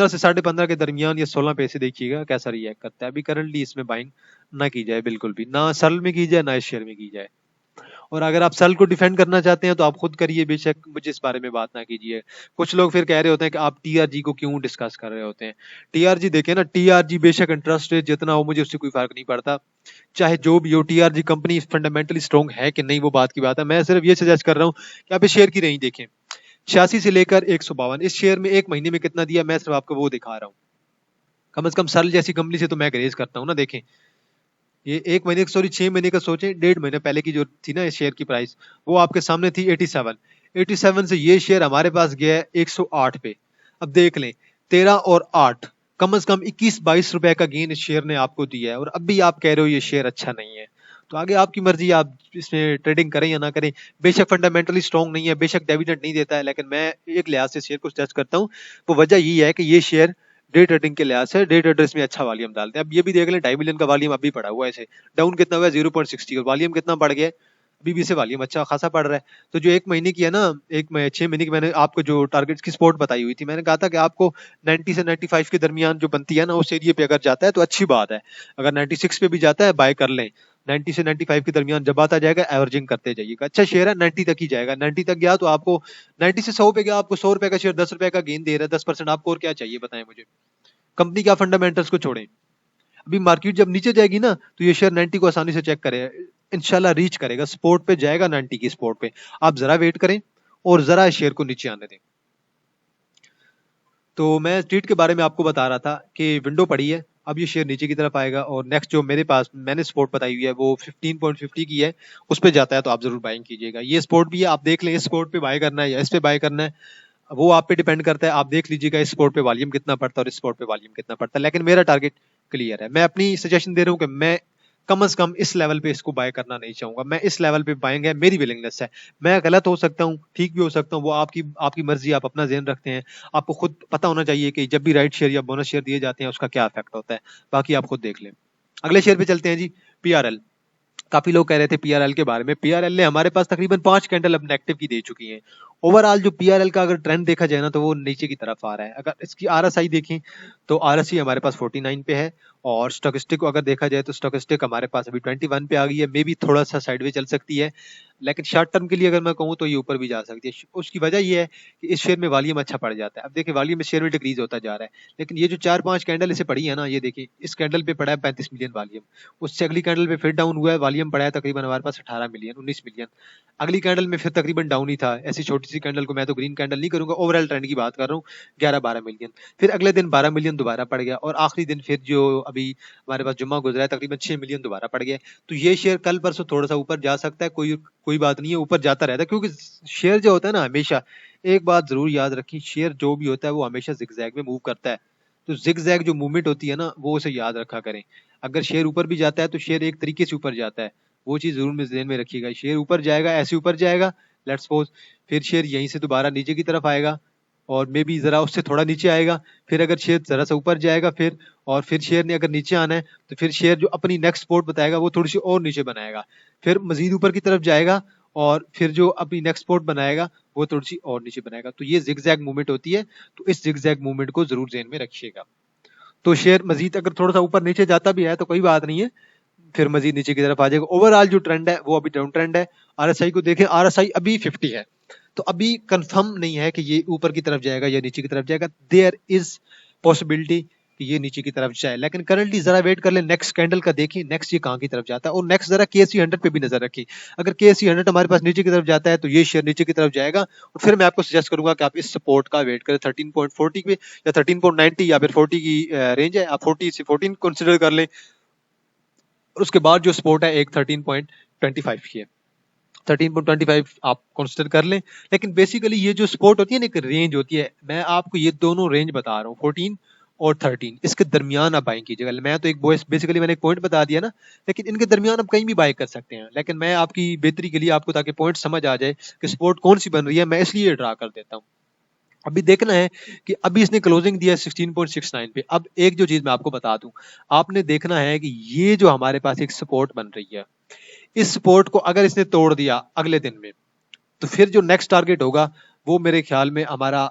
S1: से 15.5 के दरमियान या 16 पे से देखिएगा कैसा रिएक्ट करता है। अभी करंटली इसमें बाइंग ना की जाए, बिल्कुल भी ना सरल में की जाए ना इस शेयर में की जाए। और अगर आप सेल को डिफेंड करना चाहते हैं तो आप खुद करिए, बेशक मुझे इस बारे में बात ना कीजिए। कुछ लोग फिर कह रहे होते हैं कि आप टीआरजी को क्यों डिस्कस कर रहे होते हैं। टीआरजी देखें ना, टीआरजी बेशक इंटरेस्ट रेट जितना हो मुझे उससे कोई फर्क नहीं पड़ता, चाहे जो भी हो। टीआरजी कंपनी फंडामेंटली स्ट्रॉन्ग है कि नहीं वो बात की बात है। मैं सिर्फ ये सजेस्ट कर रहा हूँ कि आप इस शेयर की रेंज देखें, 86 से लेकर 152। इस शेयर में एक महीने में कितना दिया, मैं सिर्फ आपको वो दिखा रहा हूँ। कम से कम सल जैसी कंपनी से तो मैं ग्रेज करता हूँ ना। देखें ये एक महीने, सॉरी 6 महीने का सोचें, 1.5 महीने पहले की जो थी ना इस शेयर की प्राइस, वो आपके सामने थी 87। 87 से ये शेयर हमारे पास गया है 108 पे। अब देख लें, 13 और 8, कम से कम 21-22 रुपए का गेन इस शेयर ने आपको दिया है, और अब भी आप कह रहे हो ये शेयर अच्छा नहीं है। तो आगे आपकी मर्जी, आप इसमें ट्रेडिंग करें या ना करें। बेशक फंडामेंटली स्ट्रॉन्ग नहीं है, बेशक डिविडेंड नहीं देता है, लेकिन मैं एक लिहाज से शेयर को सजेस्ट करता हूँ। वो वजह ये है कि ये शेयर डे ट्रेडिंग के लिहाज से, डे ट्रेडर्स में अच्छा वॉल्यूम डालते हैं। अब ये भी देख लें, 2.5 मिलियन का वॉल्यूम अभी पड़ा हुआ है इसे, डाउन कितना हुआ है 0.60, और वॉल्यूम कितना बढ़ गया है, अभी भी इसे वॉल्यूम अच्छा खासा पड़ रहा है। तो जो एक महीने की है ना, 6 महीने की मैंने आपको जो टारगेट्स की सपोर्ट बताई हुई थी, मैंने कहा था कि आपको 90 से 95 के दरमियान जो बनती है ना, उस एरिया पे अगर जाता है तो अच्छी बात है। अगर 96 पे भी जाता है बाय कर लें। 90 से 95 के दरमियान जब आता जाएगा एवरेजिंग करते जाइएगा। अच्छा शेयर है, 90 तक ही जाएगा। 90 तक गया तो आपको, 90 से 100 पे गया, आपको 100 रुपए का शेयर 10 रुपए का गेन दे रहा है, 10%। आपको और क्या चाहिए बताएं मुझे। कंपनी का फंडामेंटल्स को छोड़ें। अभी मार्केट जब नीचे जाएगी ना, तो ये शेयर 90 को आसानी से चेक करेगा, इंशाल्लाह रीच करेगा, सपोर्ट पे जाएगा 90 की सपोर्ट पे। आप जरा वेट करें और जरा इस शेयर को नीचे आने दें। तो मैं स्ट्रीट के बारे में आपको बता रहा था कि विंडो पड़ी है, अब ये शेयर नीचे की तरफ आएगा, और नेक्स्ट जो मेरे पास मैंने सपोर्ट बताई हुई है वो 15.50 की है, उस पर जाता है तो आप जरूर बाइंग कीजिएगा। ये सपोर्ट भी है, आप देख लें इस सपोर्ट पे बाय करना है या इस पे बाय करना है, वो आप पे डिपेंड करता है। आप देख लीजिएगा इस स्पोर्ट पे वॉल्यूम कितना पड़ता है और इस स्पोर्ट पे वॉल्यूम कितना पड़ता है, लेकिन मेरा टारगेट क्लियर है। मैं अपनी सजेशन दे रहा हूँ कि मैं कम से कम इस लेवल पे इसको बाय करना नहीं चाहूंगा। मैं इस लेवल पे बाइंग है, मेरी विलिंगनेस है। मैं गलत हो सकता हूँ, ठीक भी हो सकता हूँ, वो आपकी आपकी मर्जी, आप अपना ज़हन रखते हैं। आपको खुद पता होना चाहिए कि जब भी राइट शेयर या बोनस शेयर दिए जाते हैं उसका क्या इफेक्ट होता है। बाकी आप खुद देख लें। अगले शेयर पे चलते हैं जी, पीआरएल। काफी लोग कह रहे थे पीआरएल के बारे में। पीआरएल ने हमारे पास तकरीबन 5 कैंडल अब नेगेटिव की दे चुकी हैं। ओवरऑल जो पीआरएल का अगर ट्रेंड देखा जाए ना, तो वो नीचे की तरफ आ रहा है। अगर इसकी आरएसआई देखें तो आरएसआई हमारे पास 49 पे है, और स्टोकेस्टिक को अगर देखा जाए तो स्टोकेस्टिक हमारे पास अभी 21 पे आ गई है। मे भी थोड़ा सा साइडवे चल सकती है, लेकिन शॉर्ट टर्म के लिए अगर मैं कहूँ तो ये ऊपर भी जा सकती है। उसकी वजह ये है कि इस शेयर में वॉल्यूम अच्छा पड़ जाता है। अब देखिए वॉल्यूम इस शेयर में डिक्रीज होता जा रहा है, लेकिन ये जो 4-5 कैंडल इसे पड़ी है ना, ये देखिए इस कैंडल पे पड़ा है 35 मिलियन वॉल्यूम, उससे अगली कैंडल पे फिर डाउन हुआ है, वॉल्यूम पड़ा है तकरीबन हमारे पास 18 मिलियन, 19 मिलियन। अगली कैंडल में फिर तकरीबन डाउन ही था। ऐसी छोटी सी कैंडल को मैं तो ग्रीन कैंडल नहीं करूंगा, ओवरऑल ट्रेंड की बात कर रहा हूँ। 11-12 मिलियन, फिर अगले दिन 12 मिलियन दोबारा पड़ गया, और आखिरी दिन फिर जो अभी हमारे पास जुम्मा गुजरा है तकरीबन 6 मिलियन दोबारा पड़ गया। तो ये शेयर कल परसों थोड़ा सा ऊपर जा सकता है, कोई कोई बात नहीं है, ऊपर जाता रहता है। क्योंकि शेयर जो होता है ना, हमेशा एक बात जरूर याद रखिए, शेयर जो भी होता है वो हमेशा जिगजैग में मूव करता है। तो जिगजैग जो मूवमेंट होती है ना, वो उसे याद रखा करें। अगर शेयर ऊपर भी जाता है तो शेयर एक तरीके से ऊपर जाता है, वो चीज जरूर में ध्यान में रखिएगा। शेयर ऊपर जाएगा, ऐसे ऊपर जाएगा, लेट्स सपोज, फिर शेयर यहीं से दोबारा नीचे की तरफ आएगा, और मे बी जरा उससे थोड़ा नीचे आएगा, फिर अगर शेयर जरा सा ऊपर जाएगा, फिर और फिर शेयर ने अगर नीचे आना है तो फिर शेयर जो अपनी नेक्स्ट सपोर्ट बताएगा वो थोड़ी सी और नीचे बनाएगा, फिर मजीद ऊपर की तरफ जाएगा, और फिर जो अपनी नेक्स्ट सपोर्ट बनाएगा वो थोड़ी सी और नीचे बनाएगा। तो ये जिगजैग मूवमेंट होती है, तो इस जिगजैग मूवमेंट को जरूर ध्यान में रखिएगा। तो शेयर मजीद अगर थोड़ा सा ऊपर नीचे जाता भी है तो कोई बात नहीं है, फिर मजीद नीचे की तरफ आ जाएगा। ओवरऑल जो ट्रेंड है वो अभी डाउन ट्रेंड है। आरएसआई को देखें, आरएसआई अभी 50 है, तो अभी कंफर्म नहीं है कि ये ऊपर की तरफ जाएगा या नीचे की तरफ जाएगा। देयर इज पॉसिबिलिटी कि ये नीचे की तरफ जाए, लेकिन करंटली जरा वेट कर ले, नेक्स्ट कैंडल का देखिए नेक्स्ट ये कहाँ की तरफ जाता है। और नेक्स्ट जरा केएससी 100 पे भी नजर रखिए। अगर केएससी 100 हमारे पास नीचे की तरफ जाता है तो ये शेयर नीचे की तरफ जाएगा, और फिर मैं आपको सजेस्ट करूंगा कि आप इस सपोर्ट का वेट करें 13.40 पे या 13.90 या फिर 40 की रेंज है, आप 40 से 14 कंसिडर कर लें। और उसके बाद जो सपोर्ट है एक 13.25 की है, 13.25 आप कंसिडर कर लें। लेकिन बेसिकली ये जो सपोर्ट होती है ना, एक रेंज होती है, मैं आपको ये दोनों रेंज बता रहा हूँ, 14 और 13, इसके दरमियान आप बाइंग कीजिएगा। मैं तो एक बेसिकली मैंने एक पॉइंट बता दिया ना, लेकिन इनके दरमियान आप कहीं भी बाय कर सकते हैं। लेकिन मैं आपकी बेहतरी के लिए आपको, ताकि पॉइंट समझ आ जाए कि सपोर्ट कौन सी बन रही है, मैं इसलिए ड्रा कर देता हूँ। अभी देखना है कि अभी इसने क्लोजिंग दिया 16.69 पे। अब एक जो चीज मैं आपको बता दूं, आपने देखना है कि ये जो हमारे पास एक सपोर्ट बन रही है, इस सपोर्ट को अगर इसने तोड़ दिया अगले दिन में, तो फिर जो नेक्स्ट टारगेट होगा वो मेरे ख्याल में हमारा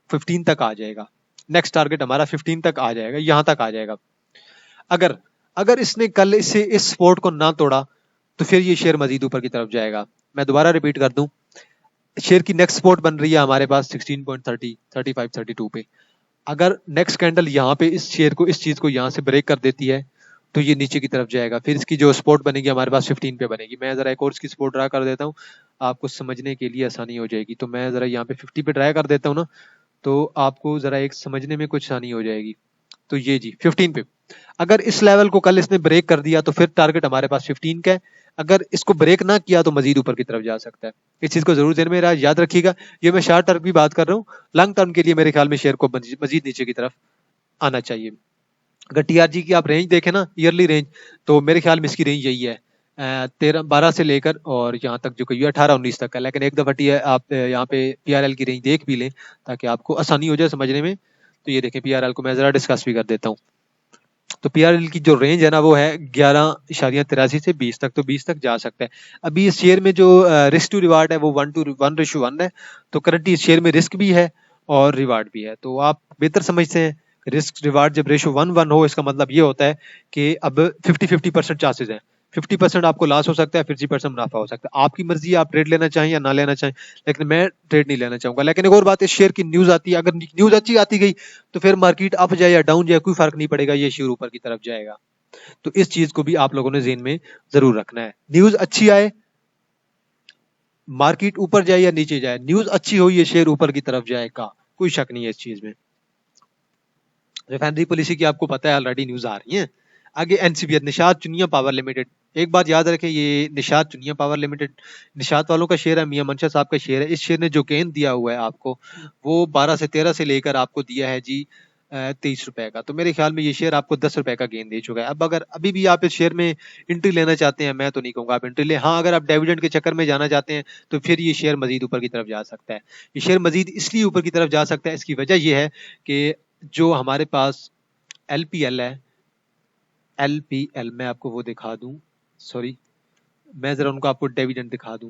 S1: 15 तक आ जाएगा। नेक्स्ट टारगेट हमारा 15 तक आ जाएगा, यहां तक आ जाएगा। अगर अगर इसने कल इसे इस सपोर्ट को ना तोड़ा तो फिर ये शेयर मजीद ऊपर की तरफ जाएगा। मैं दोबारा रिपीट कर दूं, शेयर की नेक्स्ट सपोर्ट बन रही है हमारे पास 16.30, 35, 32 पे। अगर नेक्स्ट कैंडल यहाँ पे इस शेयर को, इस चीज को यहाँ से ब्रेक कर देती है तो ये नीचे की तरफ जाएगा, फिर इसकी जो सपोर्ट बनेगी हमारे पास 15 पे बनेगी। मैं जरा एक और इसकी सपोर्ट ड्रा कर देता हूँ, आपको समझने के लिए आसानी हो जाएगी। तो मैं जरा यहाँ पे 50 पे ड्रा कर देता हूँ ना, तो आपको जरा एक समझने में कुछ आसानी हो जाएगी। तो ये जी 15 पे, अगर इस लेवल को कल इसने ब्रेक कर दिया तो फिर टारगेट हमारे पास 15 का है। अगर इसको ब्रेक ना किया तो मजीद ऊपर की तरफ जा सकता है। इस चीज को जरूर ध्यान में याद रखिएगा। ये मैं शॉर्ट टर्म की बात कर रहा हूँ, लॉन्ग टर्म के लिए मेरे ख्याल में शेयर को मजीद नीचे की तरफ आना चाहिए। अगर टीआरजी की आप रेंज देखें ना, ईयरली रेंज, तो मेरे ख्याल में इसकी रेंज यही है, 13-12 से लेकर और यहाँ तक जो कही 18-19 तक है। लेकिन एक दफा आप यहाँ पे पीआरएल की रेंज देख भी लें ताकि आपको आसानी हो जाए समझने में। तो ये देखें, पीआरएल को मैं जरा डिस्कस भी कर देता हूँ। तो पीआरएल की जो रेंज है ना वो है 11.83 से 20 तक, तो 20 तक जा सकता है। अभी इस शेयर में जो रिस्क टू रिवार्ड है वो 1:1 है। तो करंटली इस शेयर में रिस्क भी है और रिवार्ड भी है। तो आप बेहतर समझते हैं, रिस्क रिवार्ड जब रेशो 1:1 हो, इसका मतलब ये होता है कि अब 50-50% चांसेस हैं। 50% आपको लॉस हो सकता है, 50% मुनाफा हो सकता है। आपकी मर्जी है आप ट्रेड लेना चाहें या ना लेना चाहें, लेकिन मैं ट्रेड नहीं लेना चाहूंगा। लेकिन एक और बात है, शेयर की न्यूज आती है, अगर न्यूज अच्छी आती गई तो फिर मार्केट अप जाए या डाउन जाए कोई फर्क नहीं पड़ेगा, ये शेयर ऊपर की तरफ जाएगा। तो इस चीज को भी आप लोगों ने ज़हन में जरूर रखना है। न्यूज अच्छी आए, मार्केट ऊपर जाए या नीचे जाए, न्यूज अच्छी हो ये शेयर ऊपर की तरफ जाएगा, कोई शक नहीं है इस चीज में। रिफाइनरी पॉलिसी की आपको पता है, ऑलरेडी न्यूज आ रही है। आगे एनसीपीएल, निशात चुनिया पावर लिमिटेड। एक बात याद रखें, ये निशात चुनिया पावर लिमिटेड निशात वालों का शेयर है, मियां मंशा साहब का शेयर है। इस शेयर ने जो गेन दिया हुआ है आपको, वो 12 से 13 से लेकर आपको दिया है जी 23 रुपए का। तो मेरे ख्याल में ये शेयर आपको 10 रुपए का गेन दे चुका है। अब अगर अभी भी आप इस शेयर में एंट्री लेना चाहते हैं, मैं तो नहीं कहूंगा आप एंट्री ले। हाँ, अगर आप डिविडेंड के चक्कर में जाना चाहते हैं तो फिर ये शेयर मजीद ऊपर की तरफ जा सकता है। ये शेयर मजीद इसलिए ऊपर की तरफ जा सकता है, इसकी वजह यह है कि जो हमारे पास एलपीएल है, एलपीएल मैं आपको वो दिखा दूं, सॉरी मैं जरा उनको आपको डिविडेंड दिखा दूं।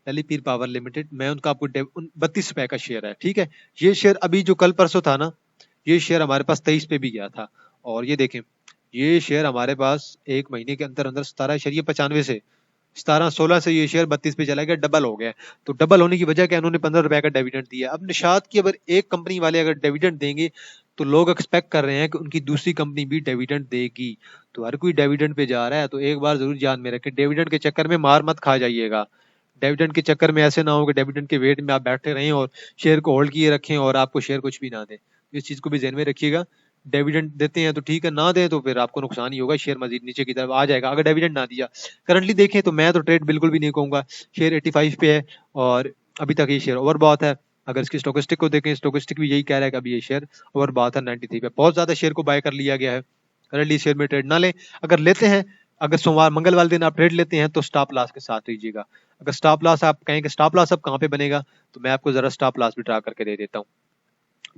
S1: एलपीएल पावर लिमिटेड, मैं उनका आपको 32 रुपए का शेयर है, ठीक है। ये शेयर अभी जो कल परसों था ना, ये शेयर हमारे पास 23 पे भी गया था। और ये देखें, ये शेयर हमारे पास एक महीने के अंदर अंदर 17.95 से 17-16 से ये शेयर 32 पे चला गया, डबल हो गया। तो डबल होने की वजह क्या, इन्होंने 15 रुपए का डिविडेंड दिया। अब निशात की अगर एक कंपनी वाले अगर डिविडेंड देंगे तो लोग एक्सपेक्ट कर रहे हैं कि उनकी दूसरी कंपनी भी डिविडेंड देगी। तो हर कोई डिविडेंड पे जा रहा है, तो एक बार जरूर ध्यान में रखें, डिविडेंड के चक्कर में मार मत खा जाइएगा। डिविडेंड के चक्कर में ऐसे ना हो कि डिविडेंड के वेट में आप बैठे रहें और शेयर को होल्ड किए रखें और आपको शेयर कुछ भी ना दे। इस चीज को भी ध्यान में रखिएगा। डिविडेंड देते हैं तो ठीक है, ना दें तो फिर आपको नुकसान ही होगा, शेयर मजीद नीचे की तरफ आ जाएगा अगर डिविडेंड ना दिया। करंटली देखें तो मैं तो ट्रेड बिल्कुल भी नहीं कहूंगा, शेयर 85 पे है और अभी तक ये शेयर ओवर बॉट है। अगर इसकी स्टोकेस्टिक को देखें, स्टोकेस्टिक भी यही कह रहा है कि अभी ये शेयर ओवर बॉट है 93 पे। बहुत ज्यादा शेयर को बाय कर लिया गया है। करंटली शेयर में ट्रेड ना लें, अगर लेते हैं, अगर सोमवार मंगलवार दिन आप ट्रेड लेते हैं तो स्टॉप लॉस के साथ लीजिएगा। अगर स्टॉप लॉस आप कहें कि स्टॉप लॉस अब कहाँ पे बनेगा, तो मैं आपको जरा स्टॉप लॉस भी ड्रा करके दे देता हूँ।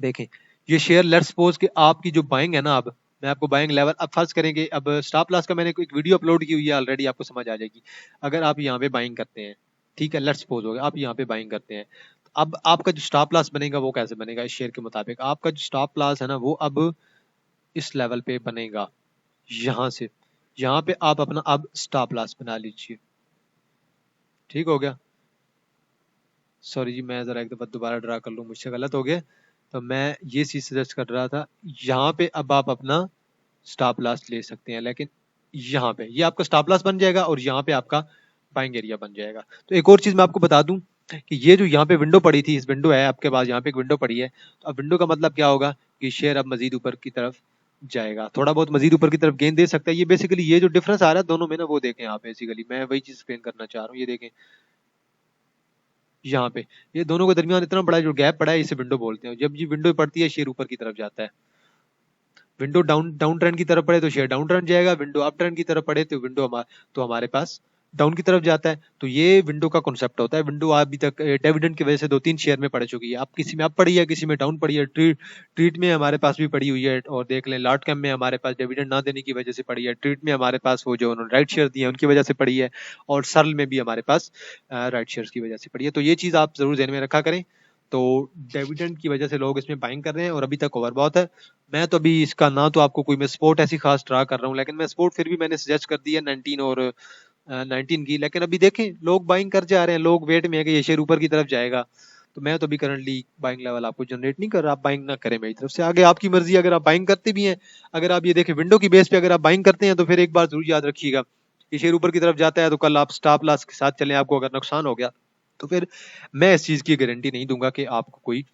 S1: देखें, ये शेयर लेट्स सपोज कि आपकी जो बाइंग है ना, अब मैं आपको बाइंग लेवल अब फर्ज करेंगे, अब स्टॉप लॉस का मैंने एक वीडियो अपलोड की हुई है ऑलरेडी, आपको समझ आ जाएगी। अगर आप यहाँ पे बाइंग करते हैं, ठीक है, लेट्स सपोज हो गया आप यहाँ पे बाइंग करते हैं, अब आपका जो स्टॉप लॉस बनेगा वो कैसे बनेगा, इस शेयर के मुताबिक आपका जो स्टॉप लॉस है ना वो अब इस लेवल पे बनेगा, यहाँ से यहाँ पे आप अपना अब स्टॉप लॉस बना लीजिए। ठीक हो गया, सॉरी जी मैं जरा एक दफा दोबारा ड्रा कर लूँ, मुझसे गलत हो गया। तो मैं ये चीज सजेस्ट कर रहा था, यहाँ पे अब आप अपना स्टॉप लॉस ले सकते हैं, लेकिन यहाँ पे ये आपका स्टॉप लॉस बन जाएगा और यहाँ पे आपका बाइंग एरिया बन जाएगा। तो एक और चीज मैं आपको बता दूं कि ये जो यहाँ पे विंडो पड़ी थी, इस विंडो है आपके पास, यहाँ पे एक विंडो पड़ी है, तो अब विंडो का मतलब क्या होगा कि शेयर अब मजीद ऊपर की तरफ जाएगा, थोड़ा बहुत मजीद ऊपर की तरफ गेंद दे सकता है। ये बेसिकली ये जो डिफरेंस आ रहा है दोनों में ना, वो देखें आप, बेसिकली मैं वही चीज एक्सप्लेन करना चाह रहा हूँ। ये देखें यहाँ पे, ये दोनों के दरमियान इतना बड़ा जो गैप पड़ा है, इसे विंडो बोलते हैं। जब ये विंडो पड़ती है शेयर ऊपर की तरफ जाता है। विंडो डाउन ट्रेंड की तरफ पड़े तो शेयर डाउन ट्रेंड जाएगा, विंडो अप ट्रेंड की तरफ पड़े तो हमारे पास डाउन की तरफ जाता है। तो ये विंडो का कॉन्सेप्ट होता है। विंडो अभी तक डिविडेंड की वजह से 2-3 शेयर में पड़ चुकी है, अब किसी में अप पड़ी है, किसी में डाउन पड़ी है। ट्रीट में हमारे पास भी पड़ी हुई है, और देख लें लॉट कैम में हमारे पास डिविडेंड ना देने की वजह से पड़ी है। ट्रीट में हमारे पास वो जो उन्होंने राइट शेयर दिए हैं उनकी वजह से पड़ी है, और सर्ल में भी हमारे पास राइट शेयर की वजह से पड़ी है। तो ये चीज आप जरूर ध्यान में रखा करें। तो डिविडेंड की वजह से लोग इसमें बाइंग कर रहे हैं और अभी तक ओवर बहुत है। मैं तो अभी इसका ना तो आपको कोई मैं सपोर्ट ऐसी खास ड्रा कर रहा हूँ, लेकिन मैं सपोर्ट फिर भी मैंने सजेस्ट कर दी है 19 और 19 की, लेकिन अभी देखें लोग बाइंग कर जा रहे हैं, लोग वेट में है कि ये शेयर ऊपर की तरफ जाएगा। तो मैं तो अभी करंटली बाइंग लेवल आपको जनरेट नहीं कर रहा, आप बाइंग ना करें मेरी तरफ से, आगे आपकी मर्जी। अगर आप बाइंग करते भी हैं, अगर आप ये देखें विंडो की बेस पे अगर आप बाइंग करते हैं तो फिर एक बात जरूर याद रखिएगा, ये शेयर ऊपर की तरफ जाता है तो कल आप स्टॉप लॉस के साथ चलें, आपको अगर नुकसान हो गया तो फिर मैं इस चीज की गारंटी नहीं दूंगा कि आपको कोई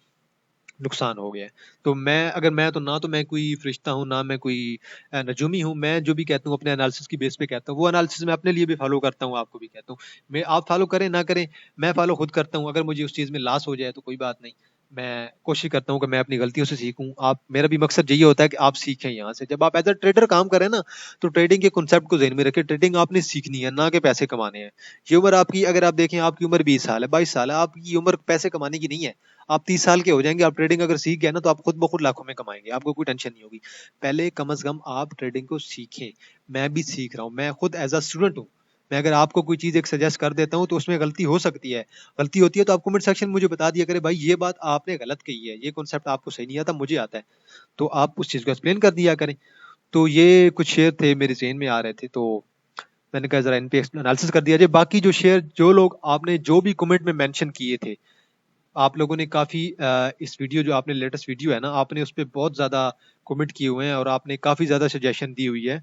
S1: नुकसान हो गया है। तो मैं तो ना तो मैं कोई फरिश्ता हूँ, ना मैं कोई नजूमी हूँ। मैं जो भी कहता हूँ अपने एनालिसिस की बेस पे कहता हूँ, वो एनालिसिस मैं अपने लिए भी फॉलो करता हूँ, आपको भी कहता हूँ। मैं आप फॉलो करें ना करें, मैं फॉलो खुद करता हूँ। अगर मुझे उस चीज़ में लॉस हो जाए तो कोई बात नहीं, मैं कोशिश करता हूँ कि मैं अपनी गलतियों से सीखूं। आप मेरा भी मकसद यही होता है कि आप सीखें यहाँ से। जब आप एज अ ट्रेडर काम करें ना, तो ट्रेडिंग के कॉन्सेप्ट को ज़हन में रखें, ट्रेडिंग आपने सीखनी है, ना कि पैसे कमाने हैं। ये उम्र आपकी, अगर आप देखें आपकी उम्र 20 साल है, 22 साल है, आपकी उम्र पैसे कमाने की नहीं है। आप 30 साल के हो जाएंगे, आप ट्रेडिंग अगर सीख गए ना तो आप खुद ब खुद लाखों में कमाएंगे, आपको कोई टेंशन नहीं होगी। पहले कम से कम आप ट्रेडिंग को सीखें। मैं भी सीख रहा हूँ, मैं खुद एज अ स्टूडेंट हूँ। मैं अगर आपको कोई चीज एक सजेस्ट कर देता हूँ तो उसमें गलती हो सकती है। गलती होती है तो आप कमेंट सेक्शन में मुझे बता दिया करे, भाई ये बात आपने गलत कही है, ये कॉन्सेप्ट आपको सही नहीं आता, मुझे आता है। तो आप उस चीज को एक्सप्लेन कर दिया करें। तो ये कुछ शेयर थे मेरे ज़हन में आ रहे थे, तो मैंने कहा जरा इन पे एनालिसिस कर दिया जाए। बाकी जो शेयर, जो लोग आपने जो भी कमेंट में मेंशन किए थे, आप लोगों ने काफ़ी इस वीडियो, जो आपने लेटेस्ट वीडियो है ना, आपने उस पे बहुत ज़्यादा कमेंट किए हुए हैं और आपने काफ़ी ज़्यादा सजेशन दी हुई है।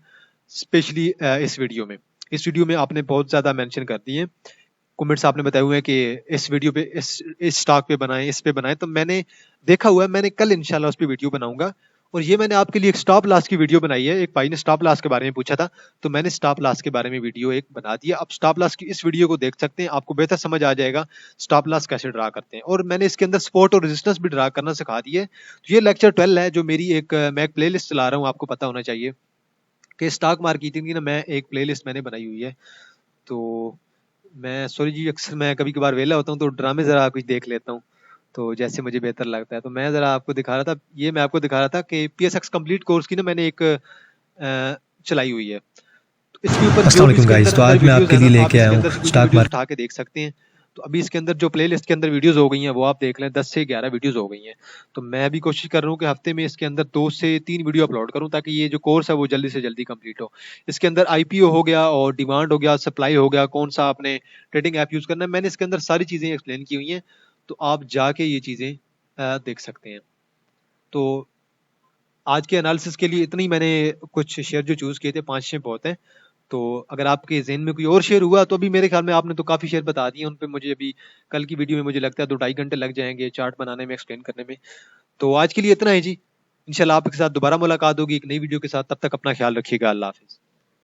S1: स्पेशली इस वीडियो में आपने बहुत ज़्यादा मेंशन कर दिए। कमेंट्स आपने बताए हुए हैं कि इस वीडियो पे, इस स्टॉक पे बनाएं, इस पे बनाएं। तो मैंने देखा हुआ है, मैंने कल इंशाल्लाह उस पे वीडियो बनाऊंगा। और ये मैंने आपके लिए एक स्टॉप लॉस की वीडियो बनाई है। एक भाई ने स्टॉप लॉस के बारे में पूछा था, तो मैंने स्टॉप लॉस के बारे में वीडियो एक बना दिया। आप स्टॉप लॉस की इस वीडियो को देख सकते हैं, आपको बेहतर समझ आ जाएगा स्टॉप लॉस कैसे ड्रा करते हैं। और मैंने इसके अंदर सपोर्ट और रेजिस्टेंस भी ड्रा करना सिखा दिए है। तो ये लेक्चर 12 है, जो मेरी एक मैं एक प्ले लिस्ट चला रहा हूँ, आपको पता होना चाहिए कि स्टॉक मार्केटिंग की ना, मैं एक प्ले लिस्ट मैंने बनाई हुई है। तो मैं, सॉरी जी, अक्सर मैं कभी कभार वेला होता हूँ तो ड्रामे जरा कुछ देख लेता हूँ, तो जैसे मुझे बेहतर लगता है। तो मैं जरा आपको दिखा रहा था, ये मैं आपको दिखा रहा था कि PSX कंप्लीट कोर्स की ना मैंने एक चलाई हुई है। तो इसके ऊपर जो
S2: अस्सलाम
S1: भी
S2: वालेकुम
S1: इसके
S2: गाइस।
S1: अंदर
S2: तो
S1: अंदर
S2: आज मैं
S1: वीडियोस
S2: आपके
S1: है
S2: लिए
S1: ना, आप
S2: लेके आया
S1: इसके
S2: हूँ
S1: अंदर से कोई भी
S2: स्टॉक
S1: वीडियोस
S2: मार्केट।
S1: उठा के देख सकते हैं। तो अभी इसके अंदर जो प्लेलिस्ट के अंदर वीडियोस हो गई हैं वो आप देख लें, 10 से 11 वीडियोस हो गई हैं। तो मैं भी कोशिश कर रहा हूँ कि हफ्ते में इसके अंदर 2 से 3 वीडियो अपलोड करूँ, ताकि ये जो कोर्स है वो जल्दी से जल्दी कंप्लीट हो। इसके अंदर IPO हो गया, और डिमांड हो गया, सप्लाई हो गया, कौन सा आपने ट्रेडिंग ऐप यूज करना है, मैंने इसके अंदर सारी चीजें एक्सप्लेन की हुई हैं। तो आप जाके ये चीजें देख सकते हैं। तो आज के एनालिसिस के लिए इतनी मैंने कुछ शेयर जो चूज किए थे, 5-6 बहुत हैं। तो अगर आपके ज़हन में कोई और शेयर हुआ तो अभी मेरे ख्याल में आपने तो काफ़ी शेयर बता दिए, उन पे मुझे अभी कल की वीडियो में मुझे लगता है 2-2.5 घंटे लग जाएंगे चार्ट बनाने में, एक्सप्लेन करने में। तो आज के लिए इतना है जी। इंशाल्लाह आपके साथ दोबारा मुलाकात होगी एक नई वीडियो के साथ। तब तक अपना ख्याल रखिएगा। अल्लाह हाफिज़।